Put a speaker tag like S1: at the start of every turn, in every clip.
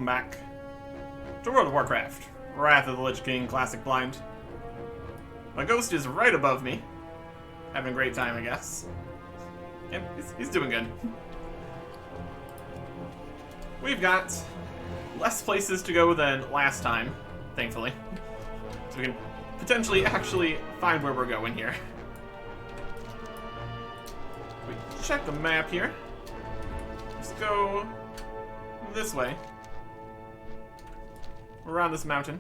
S1: welcome back to World of Warcraft, Wrath of the Lich King Classic Blind. My ghost is right above me, having a great time, I guess. And he's doing good. We've got less places to go than last time, thankfully. So we can potentially actually find where we're going here. We check the map here. Let's go this way. Around this mountain.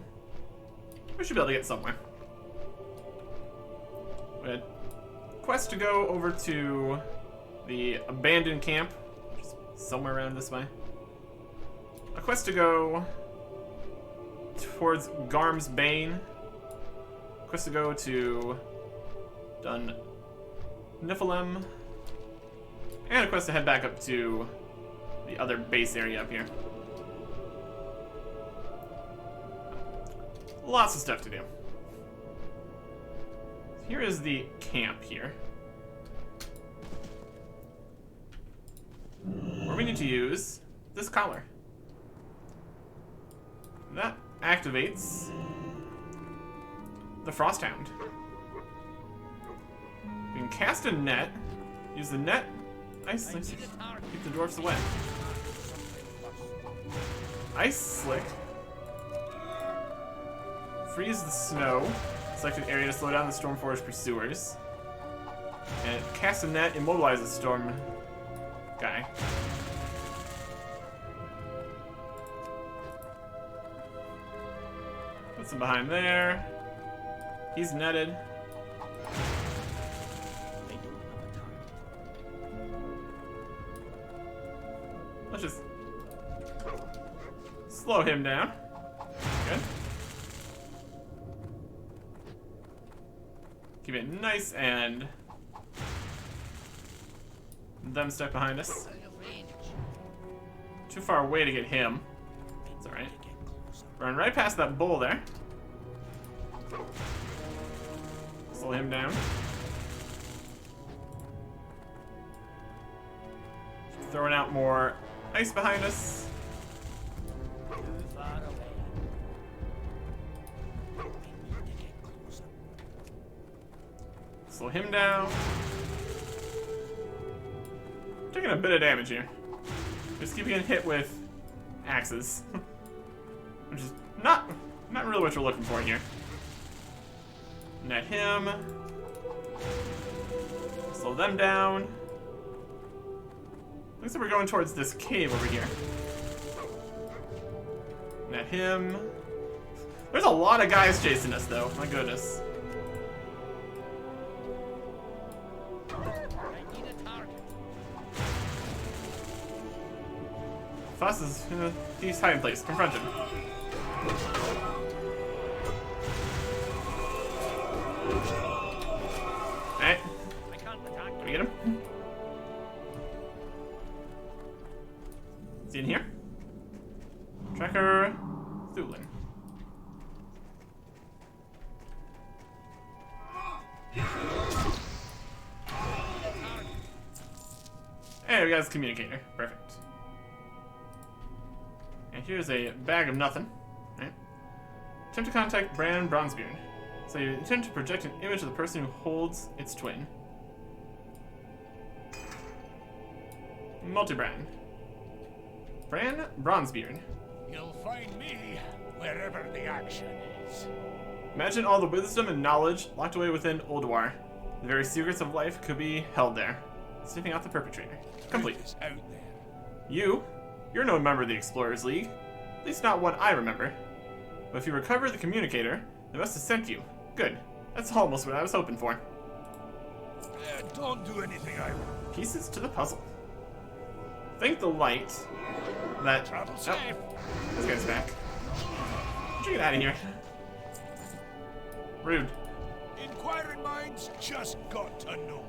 S1: We should be able to get somewhere. We had a quest to go over to the abandoned camp, which is somewhere around this way. A quest to go towards Garm's Bane. A quest to go to Dun Niflheim. And a quest to head back up to the other base area up here. Lots of stuff to do. Here is the camp here. Where we need to use this collar. That activates the Frosthound. We can cast a net, use the net, nice, keep the dwarfs away. Ice Slick. Freeze the snow. Selected area to slow down the Stormforged pursuers. And cast a net, immobilize the storm guy. Puts him behind there. He's netted. Let's just slow him down. Good. Keep it nice and them stuck behind us. Too far away to get him. It's alright. Run right past that bull there. Slow him down. Throwing out more ice behind us. Slow him down. Taking a bit of damage here. Just keep getting hit with axes. Which is not really what you're looking for here. Net him. Slow them down. Looks like we're going towards this cave over here. Net him. There's a lot of guys chasing us though, my goodness. Foss is in a hiding place. Confront him. Alright. Can we get him? Is he in here? Tracker Thulin. Hey, we got his communicator. Perfect. And here's a bag of nothing. Right. Attempt to contact Bran Bronzebeard. So you intend to project an image of the person who holds its twin. Multi-Bran. Bran Bronzebeard.
S2: You'll find me wherever the action is.
S1: Imagine all the wisdom and knowledge locked away within Ulduar. The very secrets of life could be held there. Sniffing out the perpetrator. Complete.
S2: Out there.
S1: You're no member of the Explorers League. At least not one I remember. But if you recover the communicator, they must have sent you. Good. That's almost what I was hoping for.
S2: Don't do anything I want.
S1: Pieces to the puzzle. Thank the light that...
S2: Travel safe.
S1: This guy's back. Get you out of here. Rude.
S2: Inquiring minds just got to know.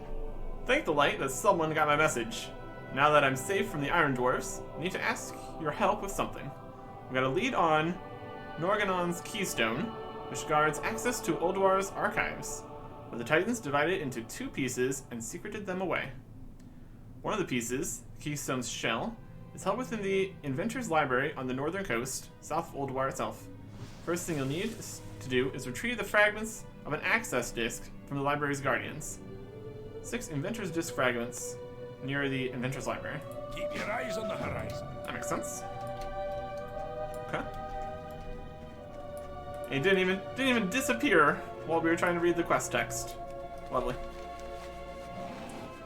S1: Thank the light that someone got my message. Now that I'm safe from the Iron Dwarfs, I need to ask your help with something. I've got a lead on Norganon's Keystone, which guards access to Ulduar's archives, but the Titans divided it into two pieces and secreted them away. One of the pieces, the Keystone's shell, is held within the Inventor's Library on the northern coast, south of Old War itself. First thing you'll need to do is retrieve the fragments of an access disk from the library's guardians. 6 Inventor's Disk fragments near the Inventor's Library.
S2: Keep your eyes on the horizon.
S1: That makes sense. Okay. It didn't even disappear while we were trying to read the quest text. Lovely.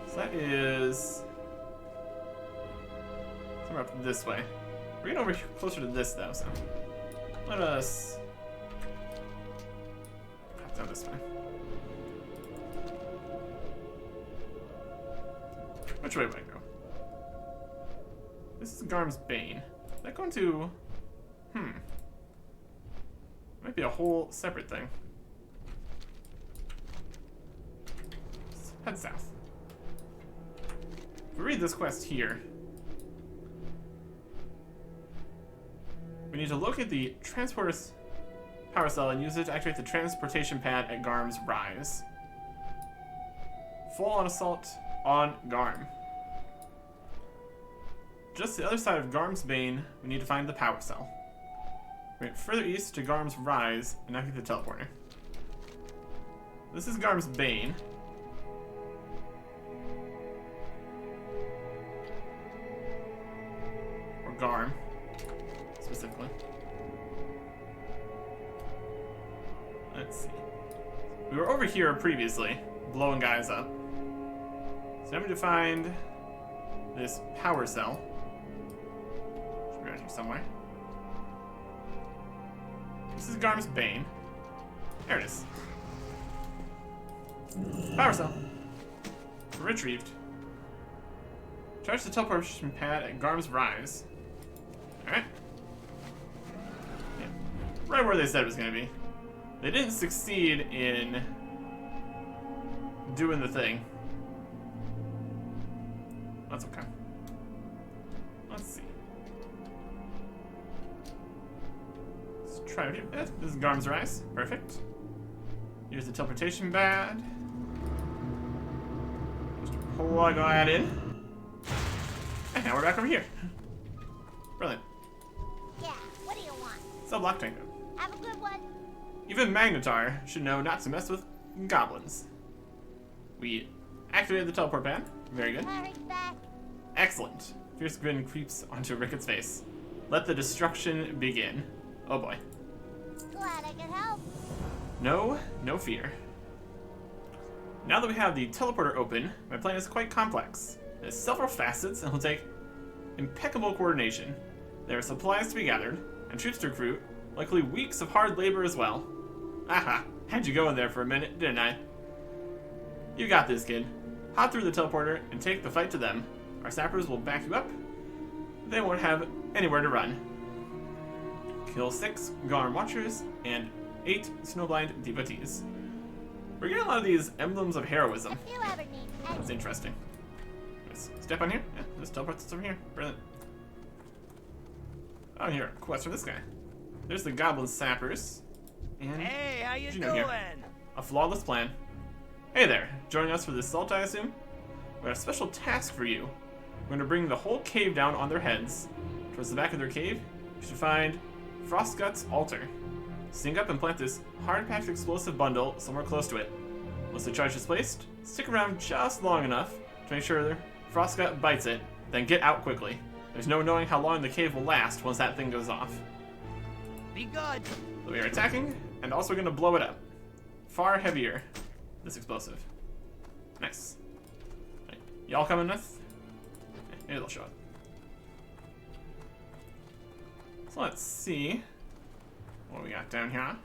S1: So that is somewhere up this way. We're getting over here closer to this though, so let us hop down this way. Which way would I go? This is Garm's Bane. Is that going to... Might be a whole separate thing. Let's head south. If we read this quest here, we need to locate the transporter's power cell and use it to activate the transportation pad at Garm's Rise. Full-on assault on Garm. Just the other side of Garm's Bane, we need to find the power cell. Wait, further east to Garm's Rise and activate the teleporter. This is Garm's Bane. Or Garm, specifically. Let's see. We were over here previously, blowing guys up. So now we need to find this power cell. Should be around here somewhere. This is Garm's Bane. There it is. Power cell. Retrieved. Charge the teleportation pad at Garm's Rise. Alright. Yeah. Right where they said it was going to be. They didn't succeed in doing the thing. That's okay. Let's see. Let's try it. This is Garm's Rise. Perfect. Here's the teleportation pad. Just plug that in. And now we're back over here. Brilliant.
S3: Yeah, what do you want?
S1: Sub-block tango.
S3: Have a good one.
S1: Even Magnetar should know not to mess with goblins. We activated the teleport pad. Very good.
S3: Hurry back.
S1: Excellent. Fierce grin creeps onto Ricket's face. Let the destruction begin. Oh boy.
S3: Glad I could help.
S1: No fear. Now that we have the teleporter open, my plan is quite complex. It has several facets and will take impeccable coordination. There are supplies to be gathered, and troops to recruit, likely weeks of hard labor as well. Aha, had you go in there for a minute, didn't I? You got this, kid. Hop through the teleporter and take the fight to them. Our sappers will back you up. They won't have anywhere to run. Kill 6 Garm Watchers and 8 Snowblind devotees. We're getting a lot of these emblems of heroism.
S3: If you ever need
S1: That's interesting. Let's step on here. Yeah, this teleports over here. Brilliant. Oh, here, quest from this guy. There's the Goblin Sappers. And
S4: Hey, how you
S1: what
S4: doing?
S1: know here? A flawless plan. Hey there, joining us for this assault, I assume? We have a special task for you. We're going to bring the whole cave down on their heads. Towards the back of their cave, you should find Frostgut's altar. Sneak up and plant this hard-packed explosive bundle somewhere close to it. Once the charge is placed, stick around just long enough to make sure Frostgut bites it, then get out quickly. There's no knowing how long the cave will last once that thing goes off.
S4: Be good.
S1: So we are attacking, and also going to blow it up. Far heavier, this explosive. Nice. Right. Y'all coming with? Okay, maybe they'll show up. So let's see what we got down here.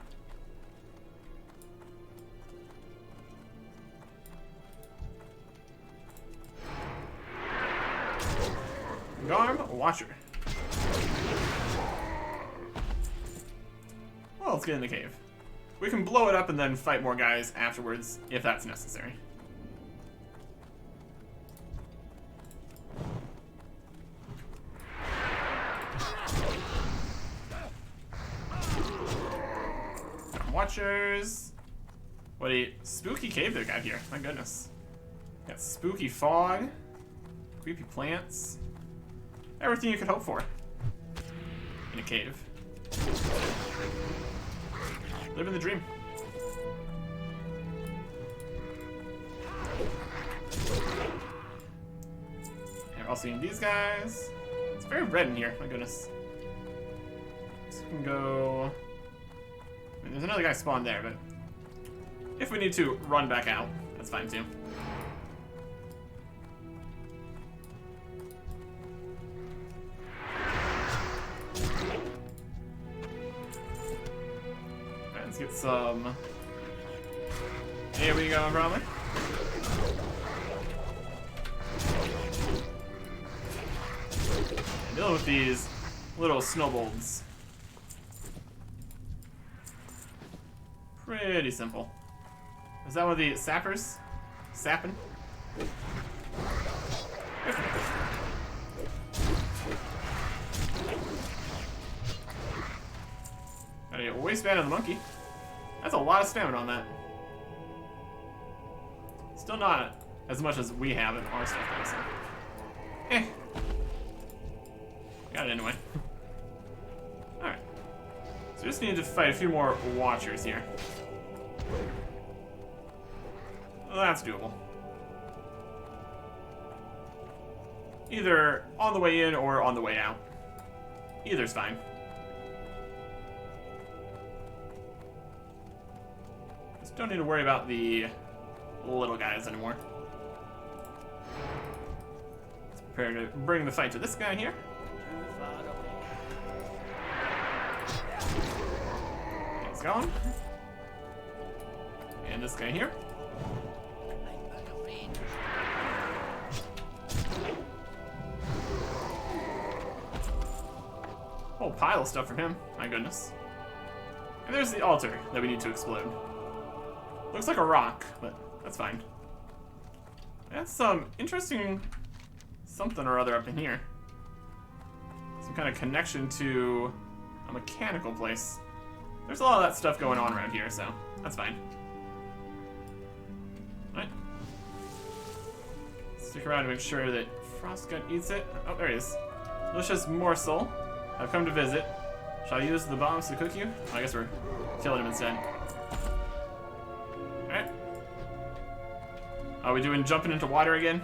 S1: Garm Watcher. Well, let's get in the cave. We can blow it up and then fight more guys afterwards, if that's necessary. Watchers. What a spooky cave they got here. My goodness. Got spooky fog, creepy plants. everything you could hope for in a cave. Living the dream. And we're also seeing these guys. It's very red in here, my goodness. So we can go... I mean, there's another guy spawned there, but if we need to run back out, that's fine too. Alright, let's get some... Here we go, probably. Dealing with these little snowballs. Pretty simple. Is that one of the sappers? Sapping? Got a waistband on the monkey. That's a lot of stamina on that. Still not as much as we have in our stuff, honestly. Eh. Got it anyway. Alright. So we just need to fight a few more watchers here. Well, that's doable. Either on the way in or on the way out. Either's fine. Just don't need to worry about the little guys anymore. Let's prepare to bring the fight to this guy here. He's gone. And this guy here. Whole pile of stuff from him, my goodness. And there's the altar that we need to explode. Looks like a rock, but that's fine. That's some interesting something or other up in here. Some kind of connection to a mechanical place. There's a lot of that stuff going on around here, so that's fine. Alright. Stick around to make sure that Frostgut eats it. Oh, there he is. Delicious morsel. I've come to visit. Shall I use the bombs to cook you? Oh, I guess we're killing him instead. Alright. Are we doing jumping into water again?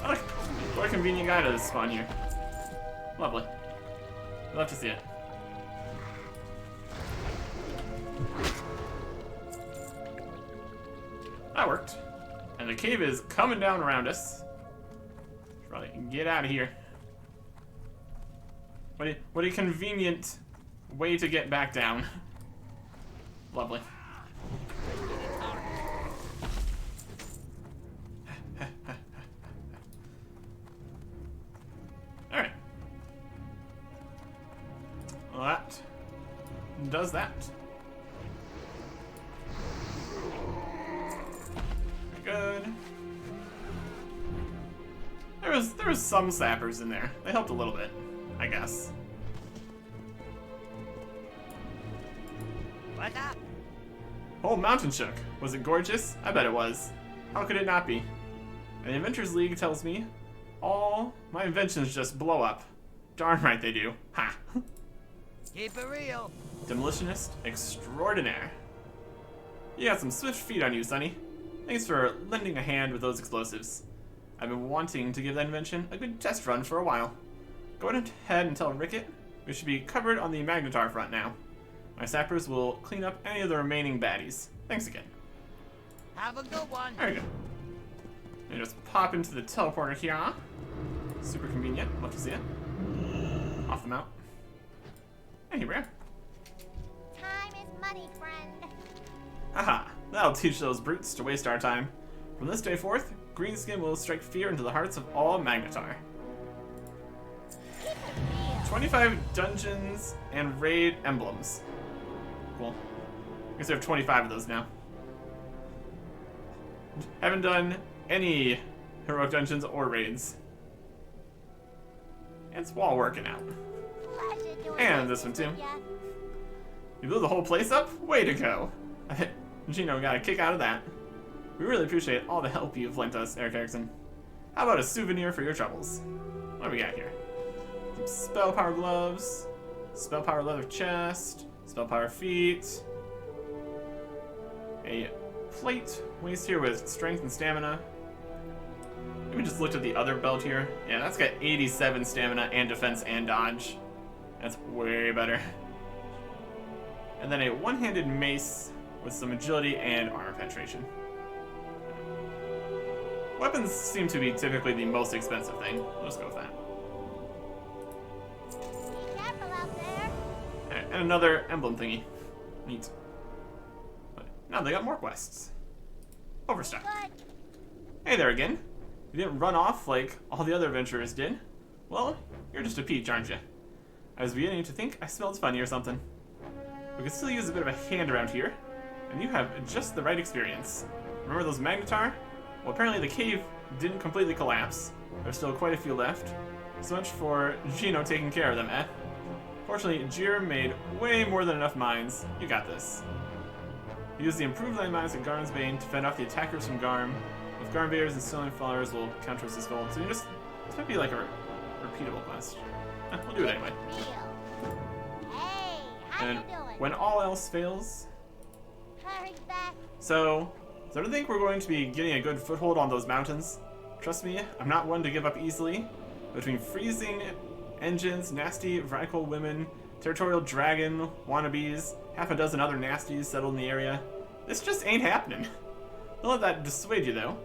S1: Oh, look. What a convenient guy to spawn here. Lovely. Love to see it. That worked. And the cave is coming down around us. Should probably get out of here. What a convenient way to get back down. Lovely. Alright. Well, that does that. Very good. There was some sappers in there. They helped a little bit, I guess.
S4: What's up?
S1: Whole mountain shook. Was it gorgeous? I bet it was. How could it not be? And the Inventors League tells me all my inventions just blow up. Darn right they do. Ha!
S4: Keep it real.
S1: Demolitionist extraordinaire. You got some swift feet on you, Sonny. Thanks for lending a hand with those explosives. I've been wanting to give that invention a good test run for a while. Go ahead and tell Rickett we should be covered on the Magnetar front now. My sappers will clean up any of the remaining baddies. Thanks again.
S4: Have a good one.
S1: There we go. And just pop into the teleporter here. Super convenient. Love to see it. Off the mount. Hey, here we are.
S3: Time is money, friend.
S1: Haha, that'll teach those brutes to waste our time. From this day forth, Greenskin will strike fear into the hearts of all Magnetar.
S3: Keep it real.
S1: 25 dungeons and raid emblems. Cool. I guess we have 25 of those now. Haven't done any heroic dungeons or raids. It's wall working out.
S3: Pleasure doing
S1: And this one too.
S3: with ya.
S1: You blew the whole place up? Way to go. Gino got a kick out of that. We really appreciate all the help you've lent us, Eric Erickson. How about a souvenir for your troubles? What do we got here? Some spell power gloves, spell power leather chest, spell power feet, a plate waist here with strength and stamina. Let me just look at the other belt here. Yeah, that's got 87 stamina and defense and dodge. That's way better. And then a one-handed mace with some agility and armor penetration. Weapons seem to be typically the most expensive thing. Let's go with that.
S3: Be careful out there.
S1: Alright, and another emblem thingy. Neat. But now they got more quests. Overstock.
S3: Good.
S1: Hey there again. You didn't run off like all the other adventurers did. Well, you're just a peach, aren't you? I was beginning to think I smelled funny or something. We could still use a bit of a hand around here, and you have just the right experience. Remember those magnetar? Well, apparently the cave didn't completely collapse. There's still quite a few left. So much for Gino taking care of them, eh? Fortunately, Jir made way more than enough mines. You got this. Use the improved landmines at Garm's Bane to fend off the attackers from Garm. With Garm invaders and Stilling followers will counter his gold. So this might be like a repeatable quest. We'll do it anyway.
S3: Real. Hey, how
S1: And
S3: you doing?
S1: when all else fails...
S3: Hurry back.
S1: So I don't think we're going to be getting a good foothold on those mountains. Trust me, I'm not one to give up easily. Between freezing engines, nasty radical women, territorial dragon wannabes, half a dozen other nasties settled in the area, this just ain't happening. Don't let that dissuade you, though.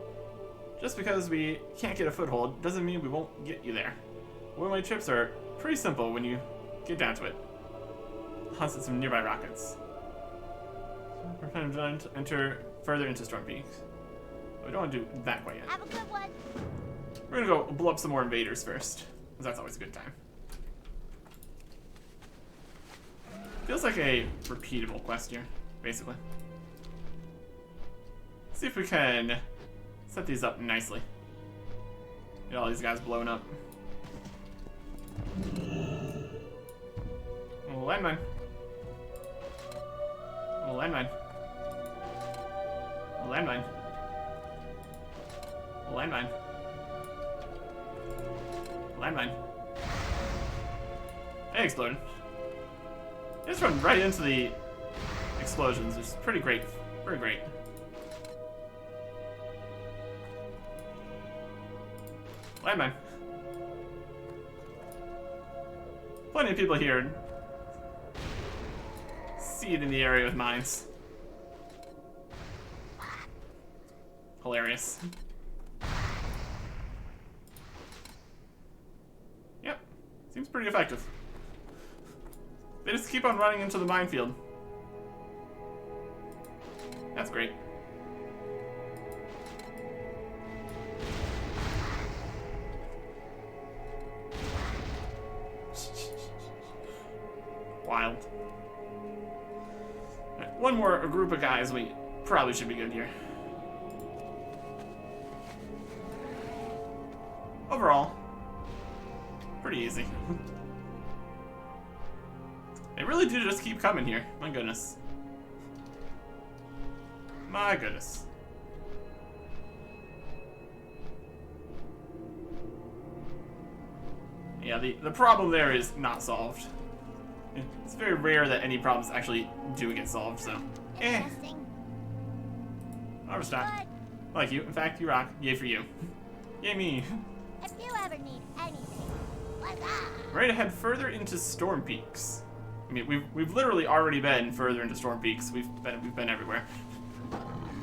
S1: Just because we can't get a foothold doesn't mean we won't get you there. One-way trips are pretty simple when you get down to it. Hunt at some nearby rockets. We're planning to enter further into Storm Peak. But we don't want to do that quite yet.
S3: Have a good one.
S1: We're gonna go blow up some more invaders first, because that's always a good time. Feels like a repeatable quest here, basically. Let's see if we can set these up nicely. Get all these guys blown up. Oh, landmine. Oh, landmine. Oh, landmine. Oh, landmine. Landmine. They exploded. They just run right into the explosions. It's pretty great. Pretty great. Landmine. Plenty of people here see it in the area with mines. Hilarious. Yep. Seems pretty effective. They just keep on running into the minefield. That's great. Wild. Right, one more group of guys, we probably should be good here. Overall, pretty easy. They really do just keep coming here. My goodness. My goodness. Yeah, the problem there is not solved. It's very rare that any problems actually do get solved, so.
S3: Interesting.
S1: Overstock.
S3: Good.
S1: Like you. In fact, you rock. Yay for you. Yay me.
S3: If you ever need anything, what's up?
S1: Ready to head further into Storm Peaks. I mean, we've literally already been further into Storm Peaks. We've been everywhere.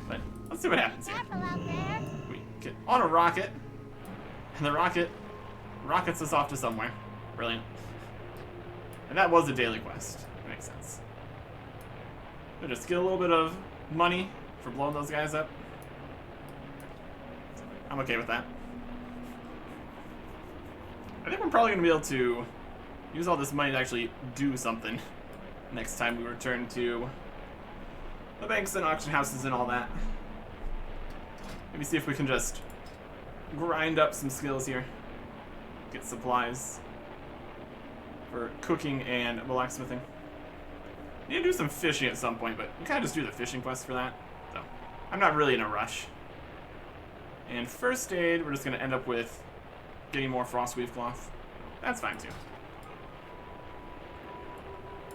S1: But let's see what happens here.
S3: Careful out there.
S1: We get on a rocket, and the rocket rockets us off to somewhere. Brilliant. And that was a daily quest. Makes sense. We'll just get a little bit of money for blowing those guys up. I'm okay with that. I think we're probably going to be able to use all this money to actually do something next time we return to the banks and auction houses and all that. Maybe see if we can just grind up some skills here. Get supplies for cooking and blacksmithing. Need to do some fishing at some point, but we kind of just do the fishing quest for that. So I'm not really in a rush. And first aid, we're just going to end up with getting more Frostweave cloth. That's fine too.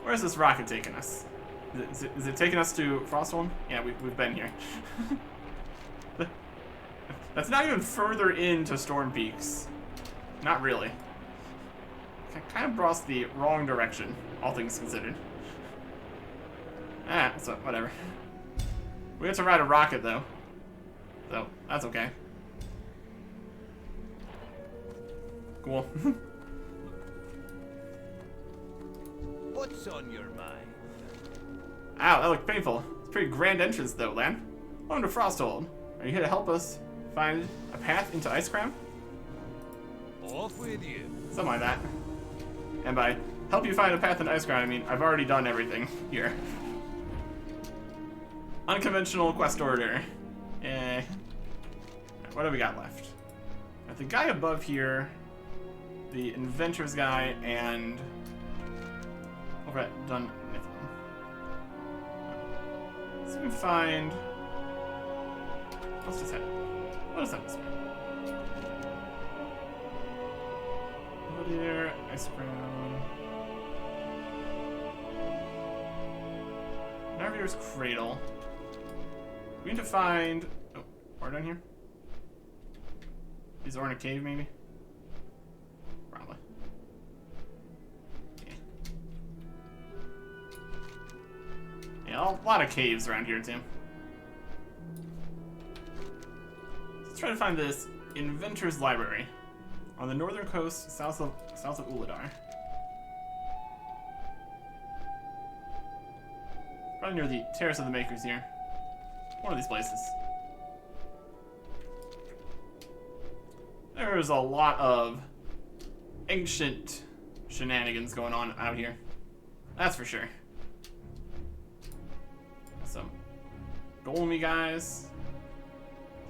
S1: Where's this rocket taking us? Is it taking us to Frostholm? Yeah, we've been here. That's not even further into Storm Peaks. Not really. Kind of brought us the wrong direction, all things considered. So whatever. We have to ride a rocket though. So, that's okay. Cool.
S4: What's on your mind?
S1: Ow, that looked painful. It's a pretty grand entrance though, Lan. Welcome to Frosthold. Are you here to help us find a path into Icecrown?
S4: Off with you.
S1: Something like that. And by help you find a path into Icecrown, I mean I've already done everything here. Unconventional quest order. What do we got left? Got the guy above here, the inventor's guy, and over at Dun Niflin. Let's see if we can find. Let's just head. What is that this way? Over there, Icecrown. Navigator's Cradle. We need to find. Oh, are down here? Is Or in a cave, maybe? Probably. Yeah, a lot of caves around here, too. Let's try to find this Inventor's Library on the northern coast, south of Uladar. Probably near the Terrace of the Makers here. One of these places. There's a lot of ancient shenanigans going on out here. That's for sure. Some golemy guys.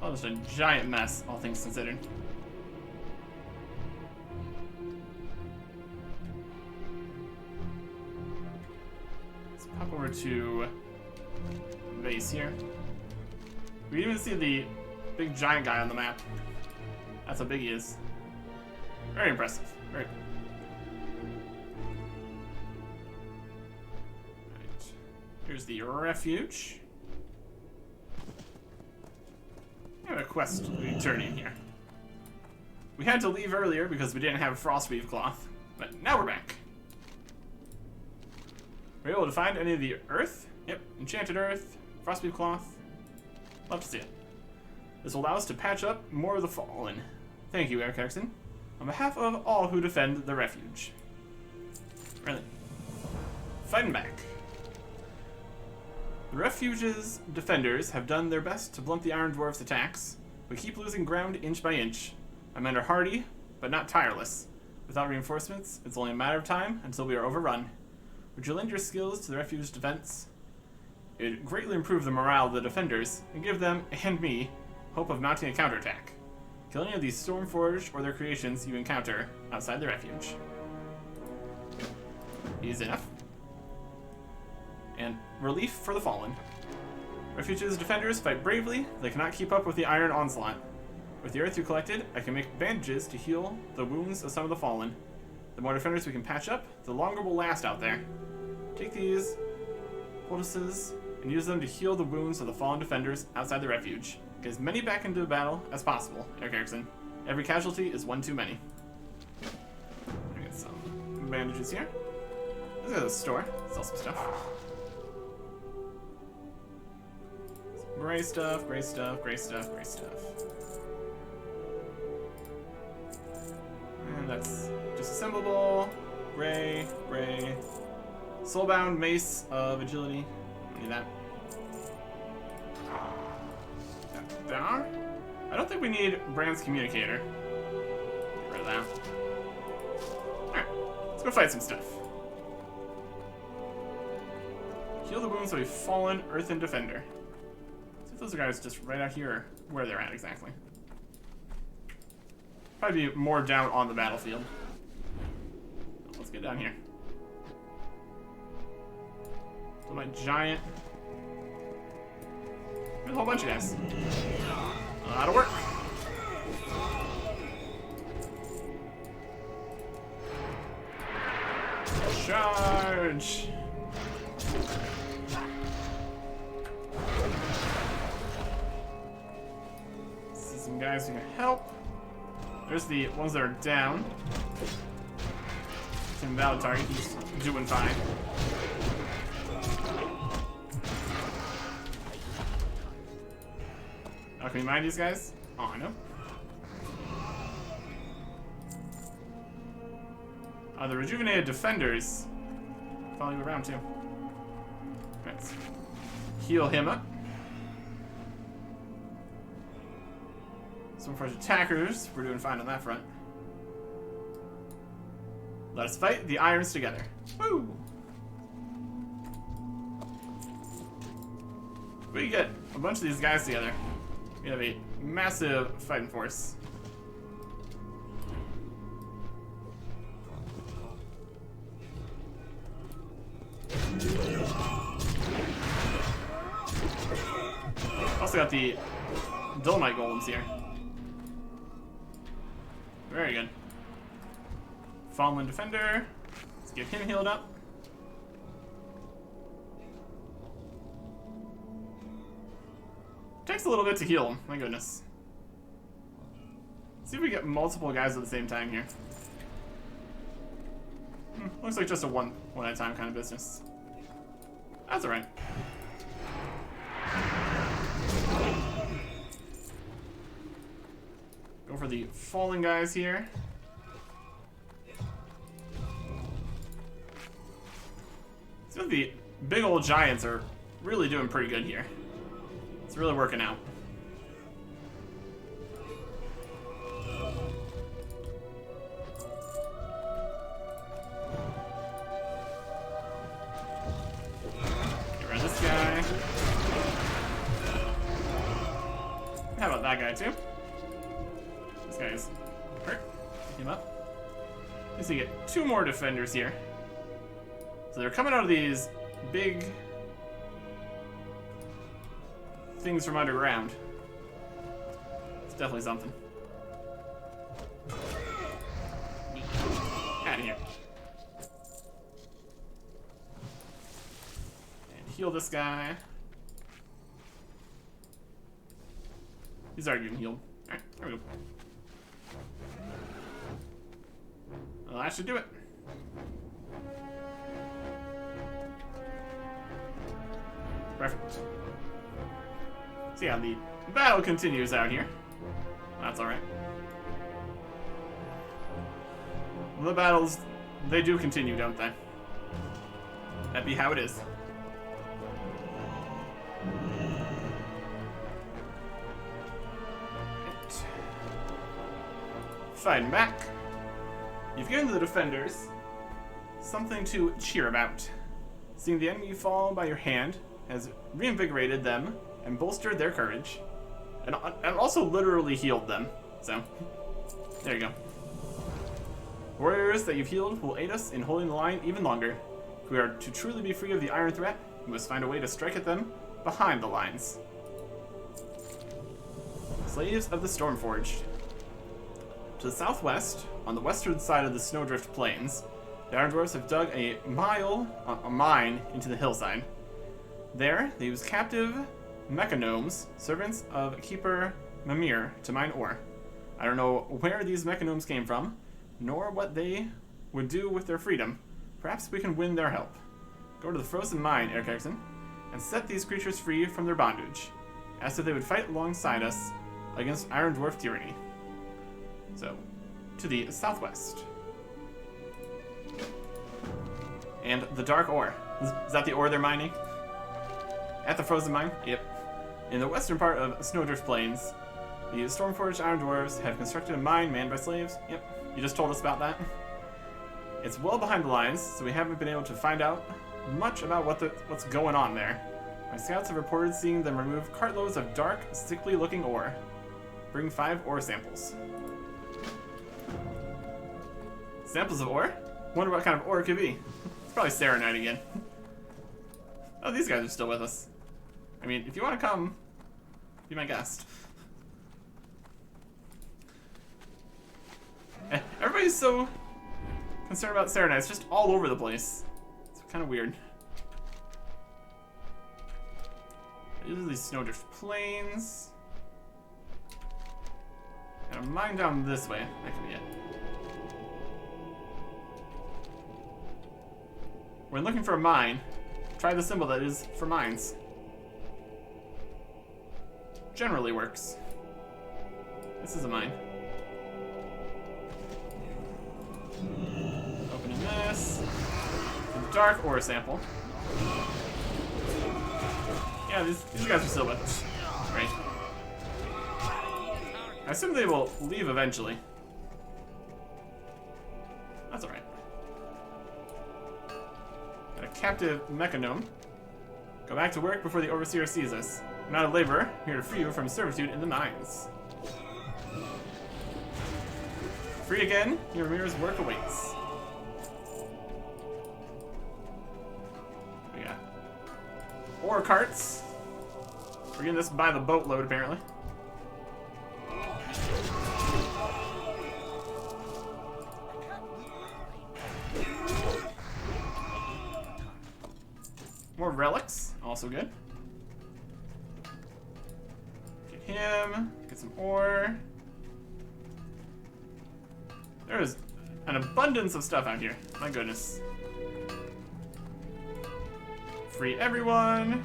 S1: Oh, just a giant mess, all things considered. Let's pop over to base here. We can even see the big giant guy on the map. That's how big he is. Very impressive. Very cool. Right. Here's the refuge. We have a quest returning here. We had to leave earlier because we didn't have Frostweave cloth, but now we're back. Were you able to find any of the earth? Yep, enchanted earth, Frostweave cloth. Love to see it. This will allow us to patch up more of the fallen. Thank you, Eric Erickson. On behalf of all who defend the refuge. Really. Fighting back. The refuge's defenders have done their best to blunt the Iron Dwarf's attacks, but keep losing ground inch by inch. Our men are hardy, but not tireless. Without reinforcements, it's only a matter of time until we are overrun. Would you lend your skills to the refuge's defense? It would greatly improve the morale of the defenders, and give them, and me, hope of mounting a counterattack. Kill any of these Stormforged or their creations you encounter outside the refuge. Easy enough. And relief for the fallen. Refuge's defenders fight bravely, they cannot keep up with the iron onslaught. With the earth you collected, I can make bandages to heal the wounds of some of the fallen. The more defenders we can patch up, the longer we'll last out there. Take these poultices and use them to heal the wounds of the fallen defenders outside the refuge. Get as many back into the battle as possible, Eric Erickson. Every casualty is one too many. I get some bandages here. Let's go to the store, sell some stuff. Some gray stuff, gray stuff, gray stuff, gray stuff. And that's disassemblable, gray, gray. Soulbound Mace of Agility. Need that. Down. I don't think we need Brand's Communicator. Get rid of that. Alright, let's go fight some stuff. Heal the wounds of a fallen Earthen Defender. See if those guys just right out here, or where they're at exactly. Probably be more down on the battlefield. Let's get down here. So my giant. There's a whole bunch of guys. That'll work. some guys who can help. There's the ones that are down. Invalid target, he's doing fine. Oh, can we mind these guys? Oh, I know. The rejuvenated defenders follow you around too. Let's heal him up. Some fresh attackers. We're doing fine on that front. Let us fight the irons together. Woo! We get a bunch of these guys together. We have a massive fighting force. Also got the Dolomite Golems here. Very good. Fallen Defender. Let's get him healed up. Takes a little bit to heal him, my goodness. See if we get multiple guys at the same time here. Looks like just a one at a time kind of business. That's alright. Go for the falling guys here. Some of the big old giants are really doing pretty good here. It's really working out. Get rid of this guy. How about that guy too? This guy is hurt. Pick him up. At least we get two more defenders here. So they're coming out of these big things from underground. It's definitely something. Out of here. And heal this guy. He's already getting healed. Alright, there we go. Well, that should do it. Perfect. So yeah, the battle continues out here. That's alright. The battles, they do continue, don't they? That'd be how it is. Right. Fighting back. You've given the defenders something to cheer about. Seeing the enemy fall by your hand has reinvigorated them and bolstered their courage, and also literally healed them. So, there you go. Warriors that you've healed will aid us in holding the line even longer. If we are to truly be free of the iron threat, we must find a way to strike at them behind the lines. Slaves of the Stormforged. To the southwest, on the western side of the Snowdrift Plains, the Iron Dwarves have dug a mine into the hillside. There, they use captive mechanomes, servants of Keeper Mimir, to mine ore. I don't know where these mechanomes came from, nor what they would do with their freedom. Perhaps we can win their help. Go to the frozen mine, Eric Erickson, and set these creatures free from their bondage, as if they would fight alongside us against Iron Dwarf tyranny. So, to the southwest. And the dark ore. Is that the ore they're mining? At the frozen mine? Yep. In the western part of Snowdrift Plains, the Stormforged Iron Dwarves have constructed a mine manned by slaves. Yep, you just told us about that. It's well behind the lines, so we haven't been able to find out much about what's going on there. My scouts have reported seeing them remove cartloads of dark, sickly-looking ore. Bring 5 ore samples. Samples of ore? Wonder what kind of ore it could be. It's probably Serenite again. Oh, these guys are still with us. I mean, if you want to come, be my guest. Everybody's so concerned about Serenite. It's just all over the place. It's kind of weird. These are these Snowdrift Plains. Got a mine down this way. That could be it. When looking for a mine, try the symbol that is for mines. Generally works. This is a mine. Opening this. A dark ore sample. Yeah, these guys are still with us. Great. I assume they will leave eventually. That's alright. Got a captive mechanome. Go back to work before the overseer sees us. I'm not a laborer, I'm here to free you from servitude in the mines. Free again, your mirror's work awaits. We got ore carts. We're getting this by the boatload, apparently. More relics, also good. Get him, get some ore. There is an abundance of stuff out here. My goodness. Free everyone.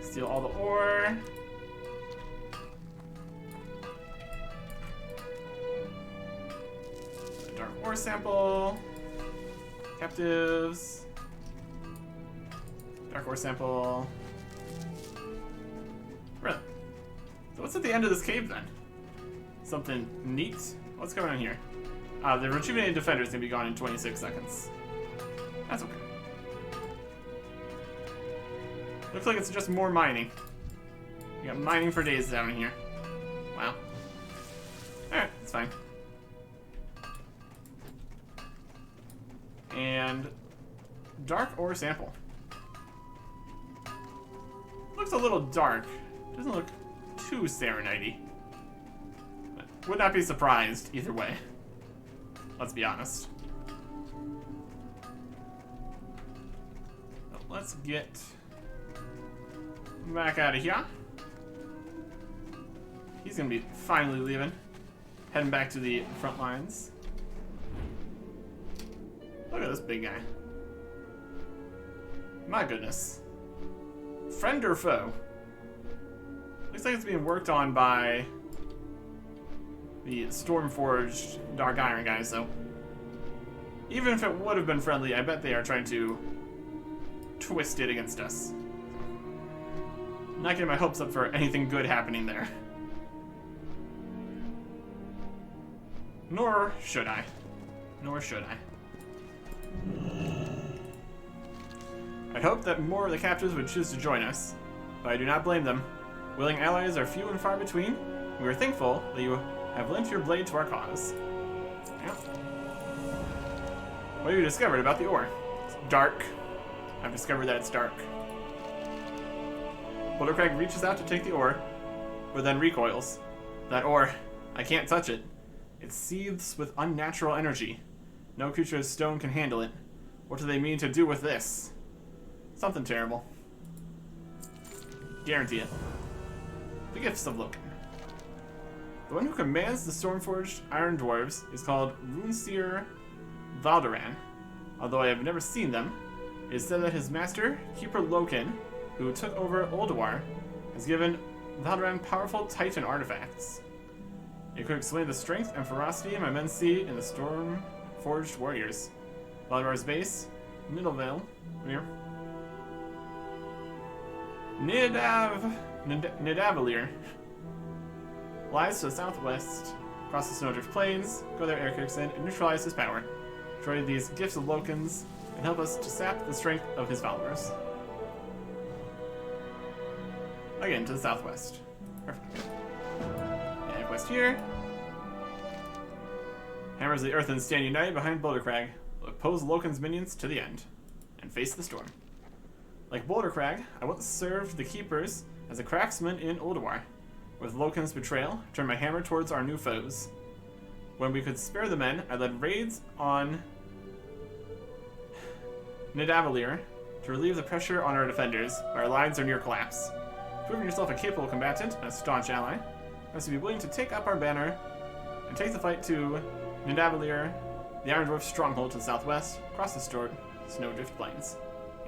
S1: Steal all the ore. A dark ore sample. Captives. Dark ore sample. Really? So what's at the end of this cave then? Something neat? What's going on here? The rejuvenated defender is going to be gone in 26 seconds. That's okay. Looks like it's just more mining. We got mining for days down in here. Wow. Alright, it's fine. And dark ore sample. Looks a little dark. Doesn't look too Serenite-y. Would not be surprised either way. Let's be honest. So let's get back out of here. He's gonna be finally leaving. Heading back to the front lines. Look at this big guy. My goodness. Friend or foe? Looks like it's being worked on by the Stormforged Dark Iron guys, so even if it would have been friendly, I bet they are trying to twist it against us. Not getting my hopes up for anything good happening there. Nor should I. Nor should I. I'd hope that more of the captives would choose to join us, but I do not blame them. Willing allies are few and far between. We are thankful that you have lent your blade to our cause. Yeah. What have you discovered about the ore? It's dark. I've discovered that it's dark. WotLK reaches out to take the ore, but then recoils. That ore, I can't touch it. It seethes with unnatural energy. No creature of stone can handle it. What do they mean to do with this? Something terrible. Guarantee it. The gifts of Loken. The one who commands the Stormforged Iron Dwarves is called Runeseer Valdoran. Although I have never seen them, it is said that his master, Keeper Loken, who took over Ulduar, has given Valdoran powerful Titan artifacts. It could explain the strength and ferocity my men see in the Stormforged warriors. Valdoar's base, Middlevale, near Nidavellir, lies to the southwest, across the Snowdrift Plains. Go there, Erikson, and neutralize his power. Destroy these gifts of Loken's, and help us to sap the strength of his followers. Again, to the southwest. Perfect. And west here. Hammers of the Earth and stand united behind Boulder Crag. Oppose Loken's minions to the end, and face the storm. Like Boulder Crag, I once served the Keepers as a craftsman in Ulduar. With Loken's betrayal, I turned my hammer towards our new foes. When we could spare the men, I led raids on Nidavellir to relieve the pressure on our defenders. Our lines are near collapse. Proving yourself a capable combatant and a staunch ally, must be willing to take up our banner and take the fight to Nidavellir, the Iron Dwarf stronghold to the southwest, across the snowdrift plains.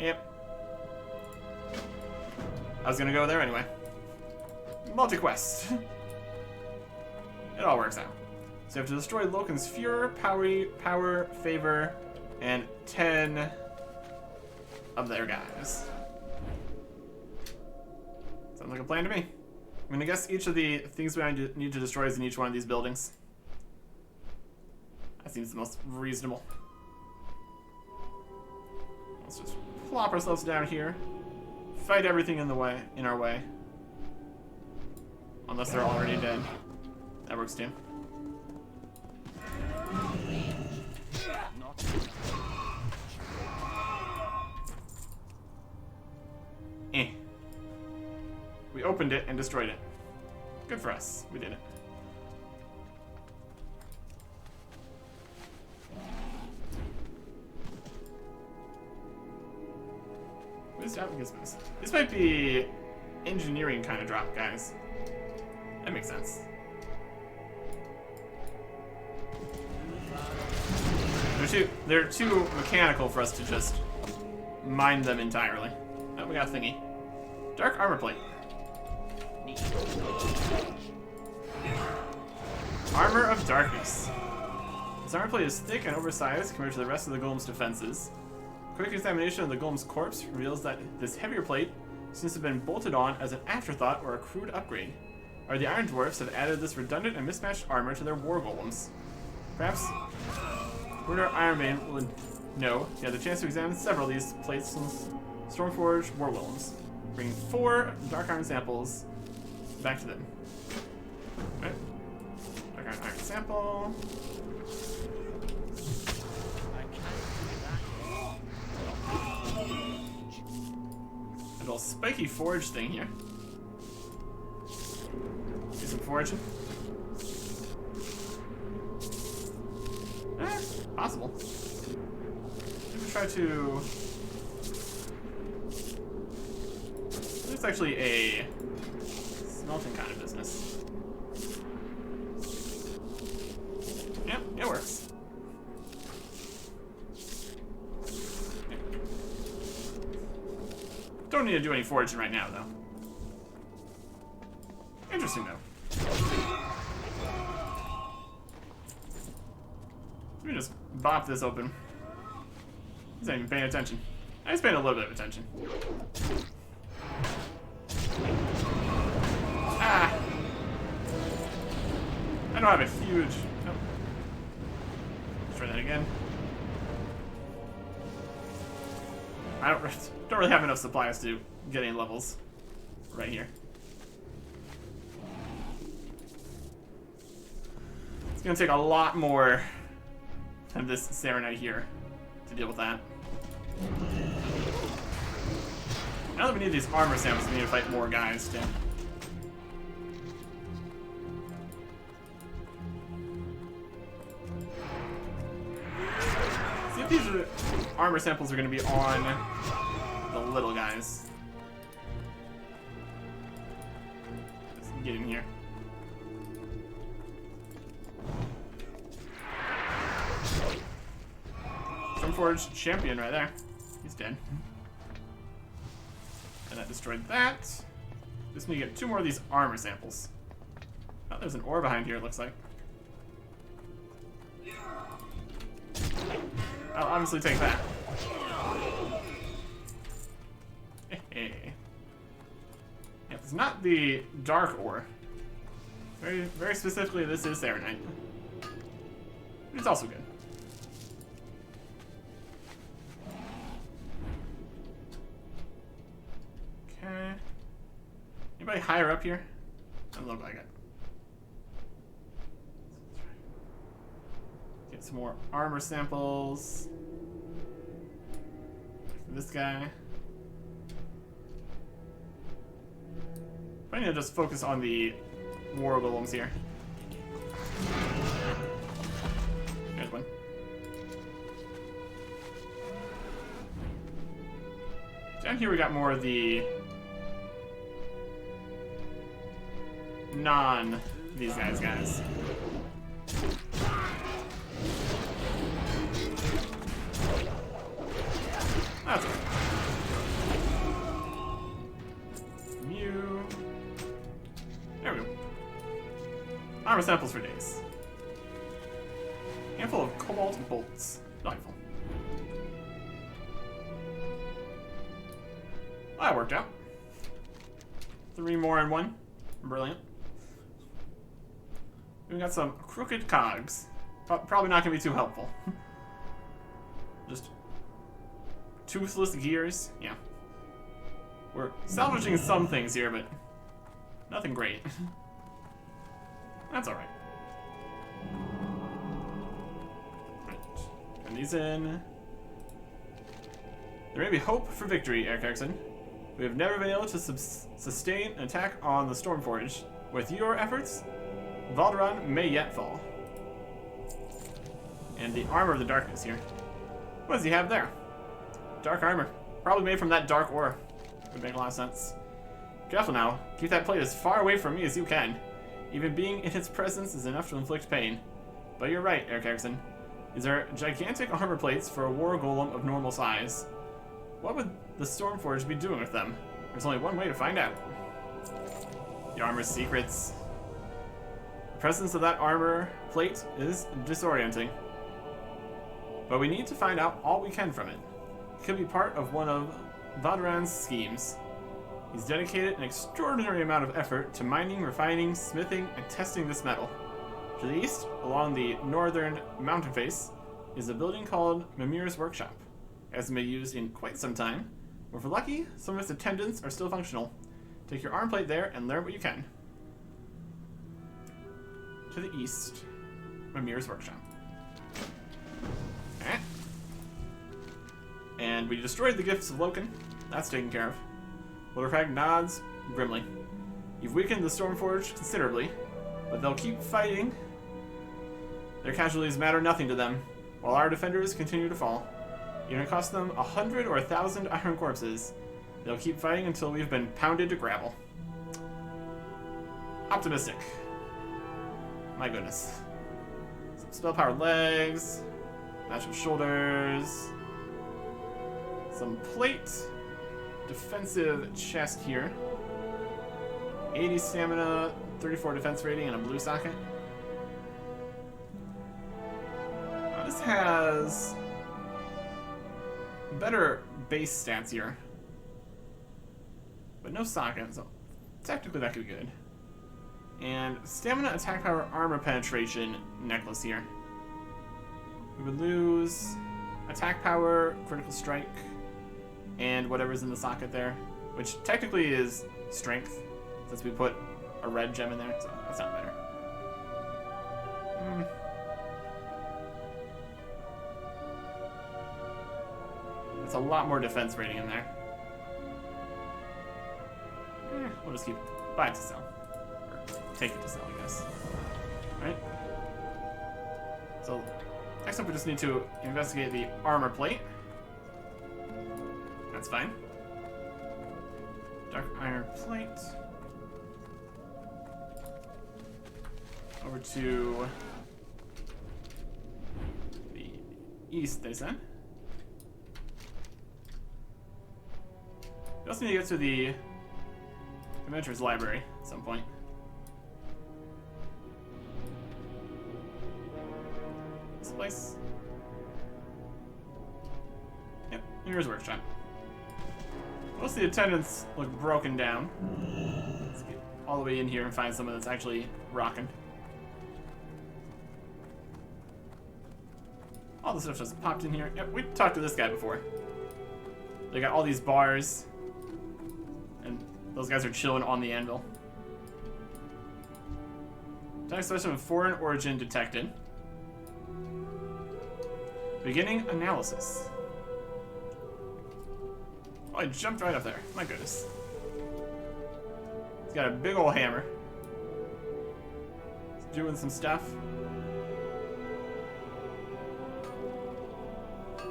S1: Yep. I was gonna go there anyway. Multi-quest. It all works out. So you have to destroy Loken's Fuhrer, power, favor, and 10 of their guys. Sounds like a plan to me. I'm gonna guess each of the things we need to destroy is in each one of these buildings. That seems the most reasonable. Let's just plop ourselves down here. Fight everything in our way. Unless they're already dead. That works too. We opened it and destroyed it. Good for us. We did it. What is that? This might be engineering kind of drop, guys. That makes sense. They're too mechanical for us to just mine them entirely. Oh, we got a thingy. Dark armor plate. Armor of Darkness. This armor plate is thick and oversized compared to the rest of the golem's defenses. Quick examination of the golem's corpse reveals that this heavier plate seems to have been bolted on as an afterthought or a crude upgrade. Or the Iron Dwarfs have added this redundant and mismatched armor to their war golems. Perhaps Werner Ironbane will know he had the chance to examine several of these plates from Stormforged war golems. Bring 4 dark iron samples back to them. Right. Dark iron sample. A little spiky forge thing here. Do some foraging. Possible. Maybe try to. It's actually a smelting kind of business. Yep, it works. Yep. Don't need to do any foraging right now, though. Interesting, though. Let me just bop this open. He's not even paying attention. I was paying a little bit of attention. Ah! I don't have a huge... Oh. Let's try that again. I don't really have enough supplies to get any levels right here. It's gonna take a lot more than this Serenite here to deal with that. Now that we need these armor samples, we need to fight more guys too. See if these armor samples are going to be on the little guys. Let's get in here. Stormforged champion right there. He's dead. And that destroyed that. Just need to get 2 more of these armor samples. Oh, there's an ore behind here, it looks like. I'll obviously take that. Hey. Yeah, it's not the dark ore. Very specifically, this is Serenite. But it's also good. Okay. Anybody higher up here? Doesn't look like it. Get some more armor samples. This guy. I need to just focus on the war golems here. There's one. Down here we got more of the non-armor these guys. That's okay. Mew. There we go. Armor samples for days. Handful of cobalt bolts. Delightful. Well, that worked out. 3 more in 1. Brilliant. We got some crooked cogs. Probably not going to be too helpful. Just toothless gears. Yeah. We're salvaging some things here, but nothing great. That's alright. Right. Turn these in. There may be hope for victory, Eric Erickson. We have never been able to sustain an attack on the Stormforge. With your efforts, Valderon may yet fall. And the armor of the darkness here. What does he have there? Dark armor. Probably made from that dark ore. Would make a lot of sense. Careful now. Keep that plate as far away from me as you can. Even being in its presence is enough to inflict pain. But you're right, Eric Erickson. These are gigantic armor plates for a war golem of normal size. What would the Stormforge be doing with them? There's only one way to find out. The armor's secrets. The presence of that armor plate is disorienting. But we need to find out all we can from it. It could be part of one of Valderon's schemes. He's dedicated an extraordinary amount of effort to mining, refining, smithing, and testing this metal. To the east, along the northern mountain face, is a building called Mimir's Workshop. It hasn't been used in quite some time, but if we're lucky, some of its attendants are still functional. Take your arm plate there and learn what you can. To the east, Mimir's Workshop. Alright. And we destroyed the gifts of Loken. That's taken care of. WotLK nods grimly. You've weakened the Stormforge considerably, but they'll keep fighting. Their casualties matter nothing to them, while our defenders continue to fall. Even if it costs them 100 or 1,000 iron corpses, they'll keep fighting until we've been pounded to gravel. Optimistic. My goodness. Some spell-powered legs, natural shoulders, some plate, defensive chest here, 80 stamina, 34 defense rating, and a blue socket. This has better base stats here, but no socket, so technically that could be good. And stamina, attack power, armor penetration necklace here. We would lose attack power, critical strike, and whatever's in the socket there, which technically is strength, since we put a red gem in there, so that's not better. That's a lot more defense rating in there. We'll just buy it to sell. Or take it to sell, I guess. Right? So, next up we just need to investigate the armor plate. That's fine. Dark iron plate. Over to the east, they said. We also need to get to the Adventurer's Library at some point. This place. Yep, here's Workshop. Most of the attendants look broken down. Let's get all the way in here and find someone that's actually rocking. All the stuff just popped in here. Yep, we talked to this guy before. They got all these bars. And those guys are chilling on the anvil. Attack specimen of foreign origin detected. Beginning analysis. Oh, I jumped right up there. My goodness. He's got a big old hammer. He's doing some stuff.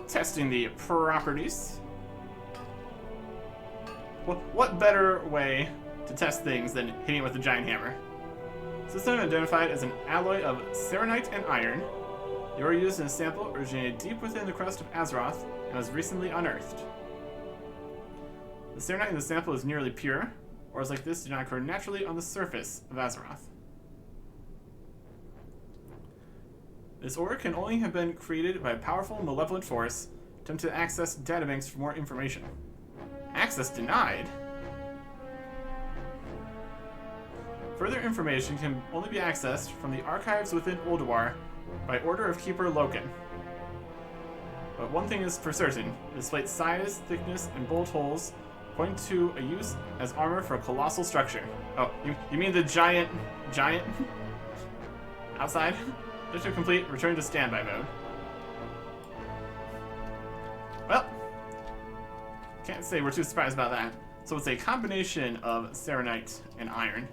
S1: Testing the properties. What better way to test things than hitting it with a giant hammer? System identified as an alloy of serenite and iron. The ore used in a sample originated deep within the crust of Azeroth and was recently unearthed. The serenite in the sample is nearly pure. Ores like this do not occur naturally on the surface of Azeroth. This ore can only have been created by a powerful, malevolent force attempting to access databanks for more information. Access denied? Further information can only be accessed from the archives within Ulduar by order of Keeper Loken. But one thing is for certain, despite size, thickness, and bolt holes, point to a use as armor for a colossal structure. Oh, you mean the giant? Outside? Mission complete, return to standby mode. Well, can't say we're too surprised about that. So it's a combination of serenite and iron.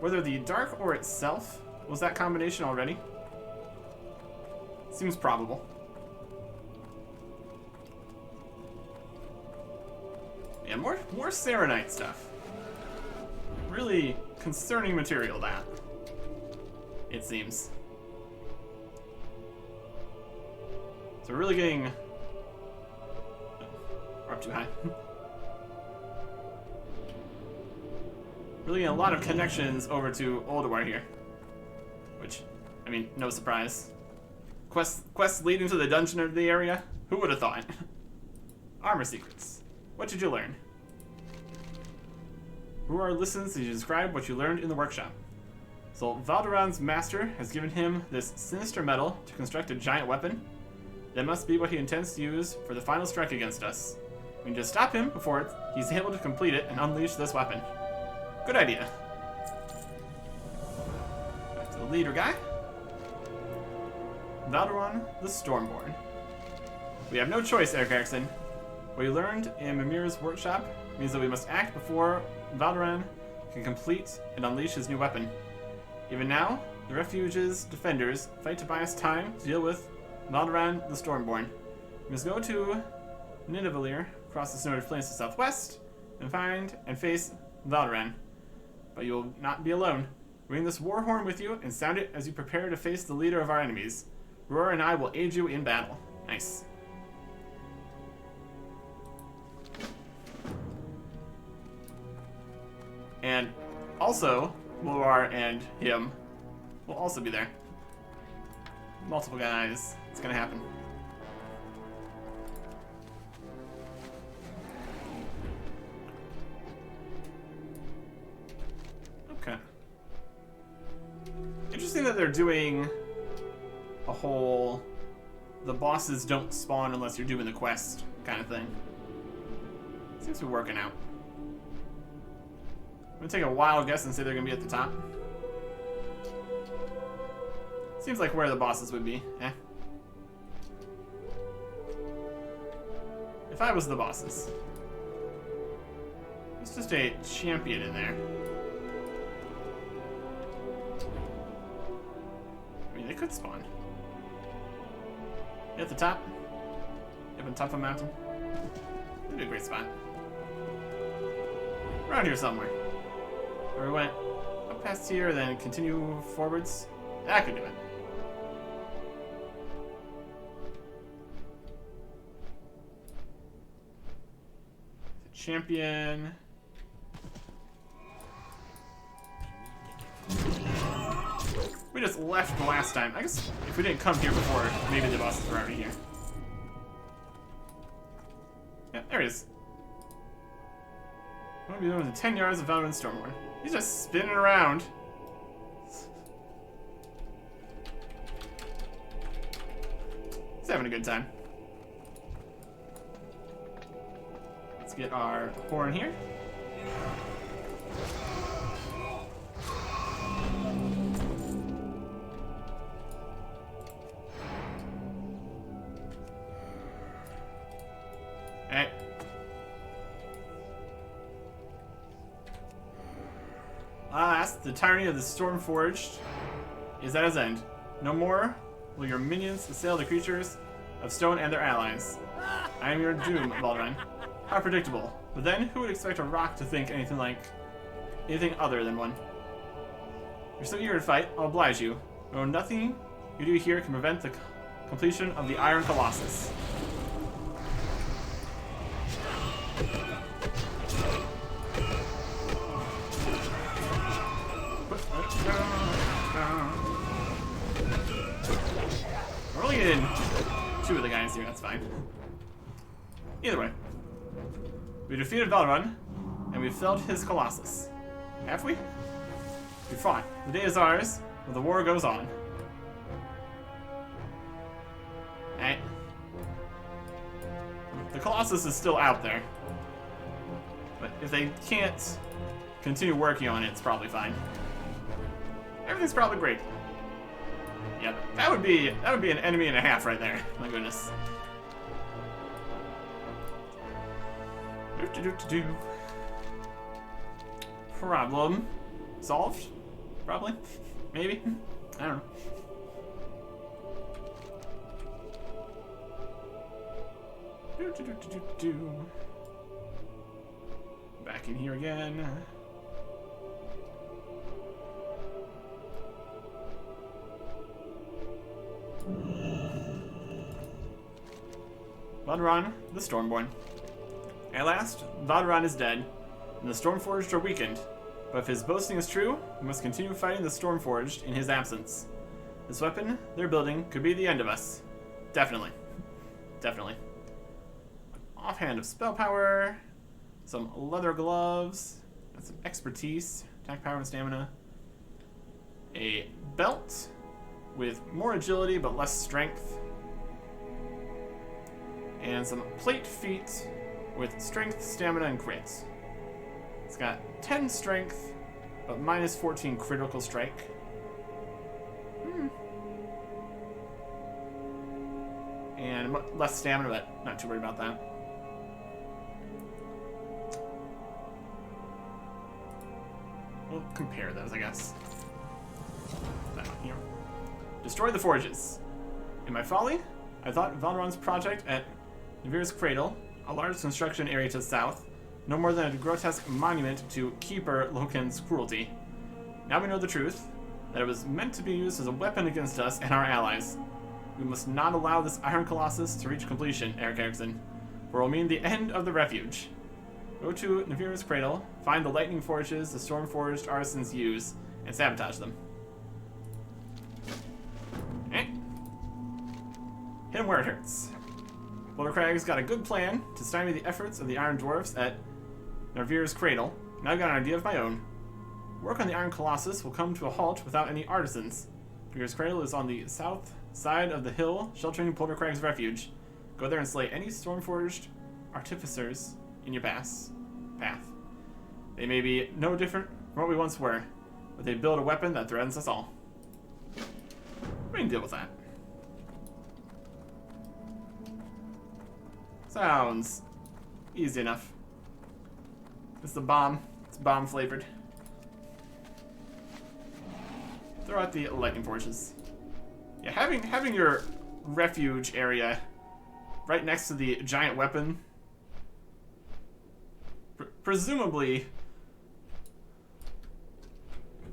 S1: Whether the dark ore itself was that combination already? Seems probable. Yeah, more serenite stuff. Really concerning material, that. It seems. So we're really getting... We're up too high. Really getting a lot of connections over to Ulduar here. Which, I mean, no surprise. Quests leading to the dungeon of the area? Who would have thought? Armor secrets. What did you learn? Ruar listens as you describe what you learned in the workshop. So Valderon's master has given him this sinister metal to construct a giant weapon. That must be what he intends to use for the final strike against us. We need to stop him before he's able to complete it and unleash this weapon. Good idea. Back to the leader guy. Valderon the Stormborn. We have no choice, Eric Erickson. What you learned in Mimir's workshop means that we must act before Valderon can complete and unleash his new weapon. Even now, the Refuge's defenders fight to buy us time to deal with Valderon the Stormborn. We must go to Nidavellir, cross the snowy plains to southwest, and find and face Valderon. But you will not be alone. Bring this war horn with you and sound it as you prepare to face the leader of our enemies. Roar and I will aid you in battle. Nice. And also, Loar and him will also be there. Multiple guys. It's gonna happen. Okay. Interesting that they're doing a whole the bosses don't spawn unless you're doing the quest kind of thing. Seems to be working out. I'm gonna take a wild guess and say they're gonna be at the top. Seems like where the bosses would be. If I was the bosses. There's just a champion in there. I mean, they could spawn. At the top. Up on top of a mountain. That'd be a great spot. Around here somewhere. Or we went up past here, then continue forwards. I could do it. Champion. We just left the last time. I guess if we didn't come here before, maybe the bosses were already here. Yeah, there he is. What are we doing with the 10 yards of Valorant Stormborn? He's just spinning around. He's having a good time. Let's get our horn here. Hey. Alas, the tyranny of the Stormforged is at its end. No more will your minions assail the creatures of stone and their allies. I am your doom, Valderon. How predictable. But then, who would expect a rock to think anything other than one? You're so eager to fight, I'll oblige you. No, nothing you do here can prevent the completion of the Iron Colossus. We're only getting 2 of the guys here, that's fine. Either way. We defeated Valrun, and we felled his Colossus. Have we? We fought. The day is ours, but the war goes on. Alright. The Colossus is still out there. But if they can't continue working on it, it's probably fine. Everything's probably great. Yep, that would be an enemy and a half right there. My goodness. Do. Problem solved? Probably. Maybe. I don't know. Do. Back in here again. Valrun, the Stormborn. At last, Valrun is dead, and the Stormforged are weakened. But if his boasting is true, we must continue fighting the Stormforged in his absence. This weapon they're building could be the end of us. Definitely. Definitely. Offhand of spell power, some leather gloves, and some expertise, attack power and stamina. A belt with more agility but less strength. And some plate feet with strength, stamina, and crits. It's got 10 strength, but minus 14 critical strike. And less stamina, but not too worried about that. We'll compare those, I guess. That one here. Destroy the forges. In my folly, I thought Valrun's project at Navir's Cradle, a large construction area to the south, no more than a grotesque monument to Keeper Loken's cruelty. Now we know the truth, that it was meant to be used as a weapon against us and our allies. We must not allow this Iron Colossus to reach completion, Eric Erickson, for it will mean the end of the refuge. Go to Navir's Cradle, find the lightning forges the Stormforged artisans use, and sabotage them. Eh? Hit him where it hurts. Boulder Crag's got a good plan to stymie the efforts of the Iron Dwarfs at Navir's Cradle, and I've got an idea of my own. Work on the Iron Colossus will come to a halt without any artisans. Navir's Cradle is on the south side of the hill, sheltering Boulder Crag's refuge. Go there and slay any Stormforged artificers in your path. They may be no different from what we once were, but they build a weapon that threatens us all. We can deal with that. Sounds easy enough. It's the bomb. It's bomb flavored. Throw out the lightning forges. Yeah, having your refuge area right next to the giant weapon, presumably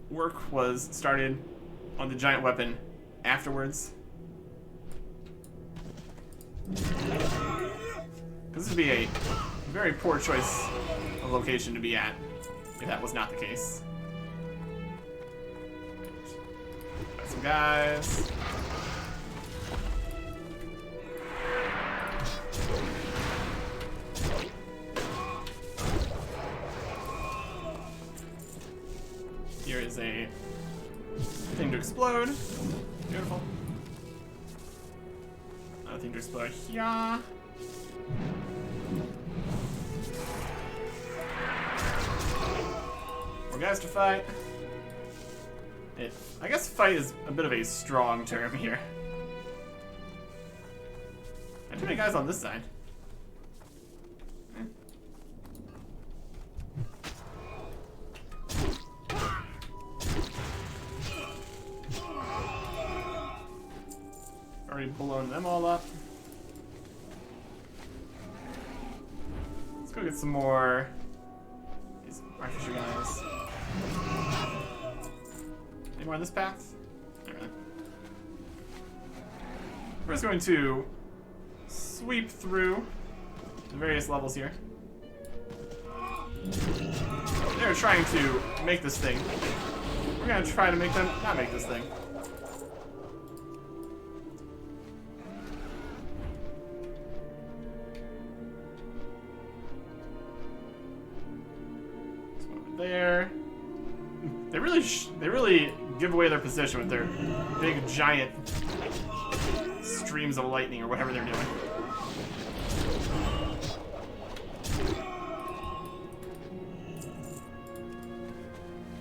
S1: work was started on the giant weapon afterwards. This would be a very poor choice of location to be at, if that was not the case. Got some guys. Here is a thing to explode. Beautiful. Another thing to explode here. More guys to fight. I guess fight is a bit of a strong term here. Not too many guys on this side. Already blown them all up. Let's go get some more these artificer guys. Any Somewhere on this path? Not really. We're just going to sweep through the various levels here. They're trying to make this thing. We're gonna try to make them not make this thing. So over there. They really give away their position with their big giant streams of lightning or whatever they're doing.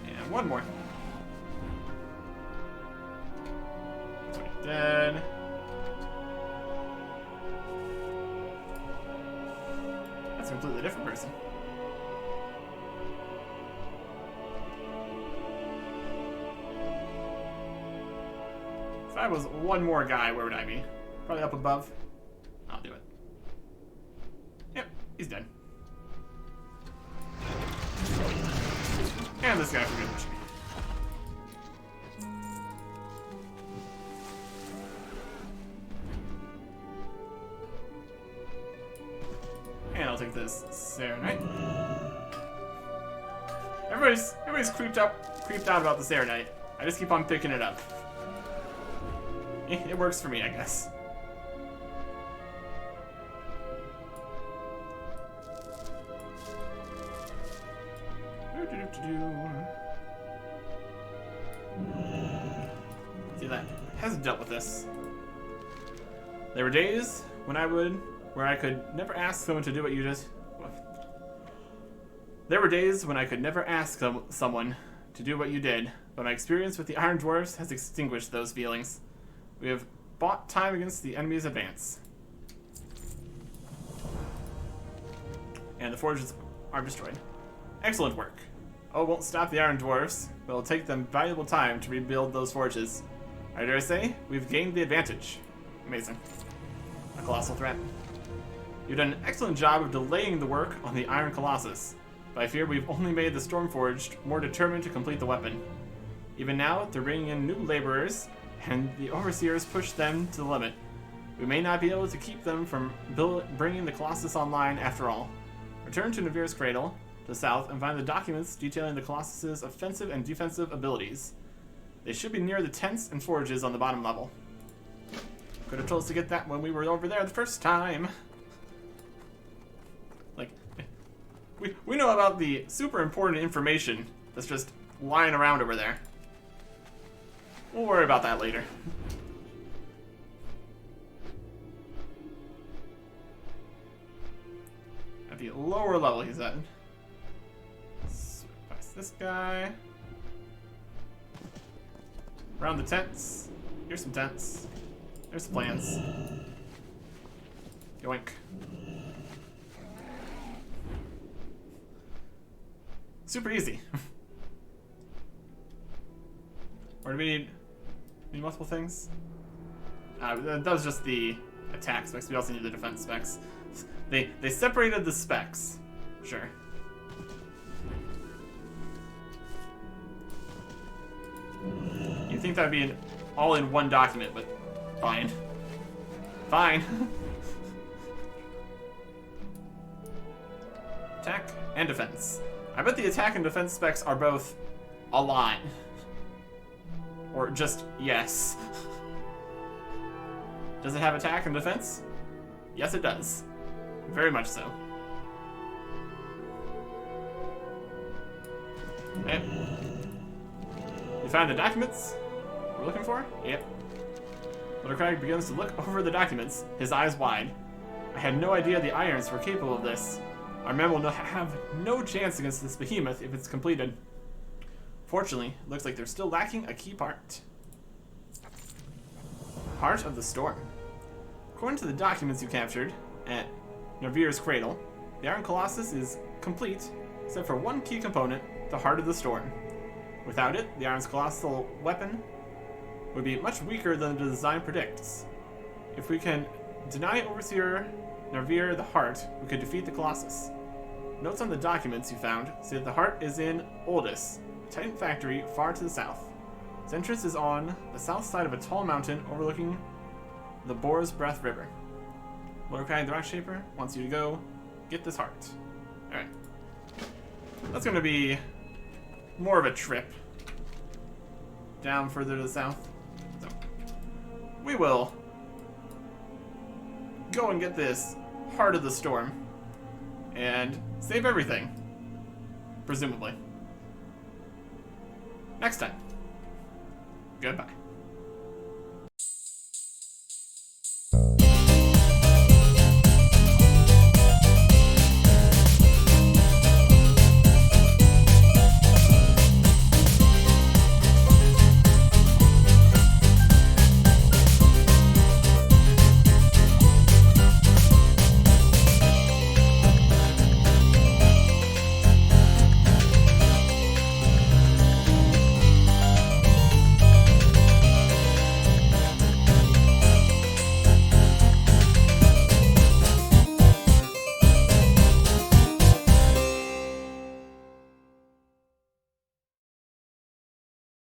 S1: And one more. Dead. That's a completely different person. If I was one more guy, where would I be? Probably up above. I'll do it. Yep, he's dead. And this guy for good pushing. And I'll take this Serenite. Everybody's creeped out about the Serenite. I just keep on picking it up. It works for me, I guess. See, that hasn't dealt with this. There were days where I could never ask someone to do what you just. There were days when I could never ask someone to do what you did, but my experience with the Iron Dwarfs has extinguished those feelings. We have bought time against the enemy's advance. And the forges are destroyed. Excellent work. Oh, it won't stop the Iron Dwarfs, but it'll take them valuable time to rebuild those forges. I dare say, we've gained the advantage. Amazing. A colossal threat. You've done an excellent job of delaying the work on the Iron Colossus, but I fear we've only made the Stormforged more determined to complete the weapon. Even now, they're bringing in new laborers, and the Overseers push them to the limit. We may not be able to keep them from bringing the Colossus online after all. Return to Navir's Cradle, to the south, and find the documents detailing the Colossus's offensive and defensive abilities. They should be near the tents and forges on the bottom level. Could have told us to get that when we were over there the first time. Like, we know about the super important information that's just lying around over there. We'll worry about that later. At the lower level he's at. Sweep past this guy. Around the tents. Here's some tents. There's the plans. Yoink. Super easy. Or do we need multiple things? That was just the attack specs. We also need the defense specs. They separated the specs. Sure. You'd think that would be all in one document, but fine. Fine. Attack and defense. I bet the attack and defense specs are both a lot. Or just yes. Does it have attack and defense? Yes, it does. Very much so. Okay. You found the documents we're looking for? Yep. Little Craig begins to look over the documents, his eyes wide. I had no idea the Irons were capable of this. Our men will have no chance against this behemoth if it's completed. Fortunately, it looks like they're still lacking a key part. Heart of the Storm. According to the documents you captured at Navir's Cradle, the Iron Colossus is complete, except for one key component, the Heart of the Storm. Without it, the Iron's colossal weapon would be much weaker than the design predicts. If we can deny Overseer Navir the Heart, we could defeat the Colossus. Notes on the documents you found say that the Heart is in Oldus, a Titan factory far to the south. Its entrance is on the south side of a tall mountain overlooking the Boar's Breath River. WotLK the Rock Shaper wants you to go get this heart. Alright. That's going to be more of a trip down further to the south. So, we will go and get this Heart of the Storm and save everything. Presumably. Next time. Goodbye.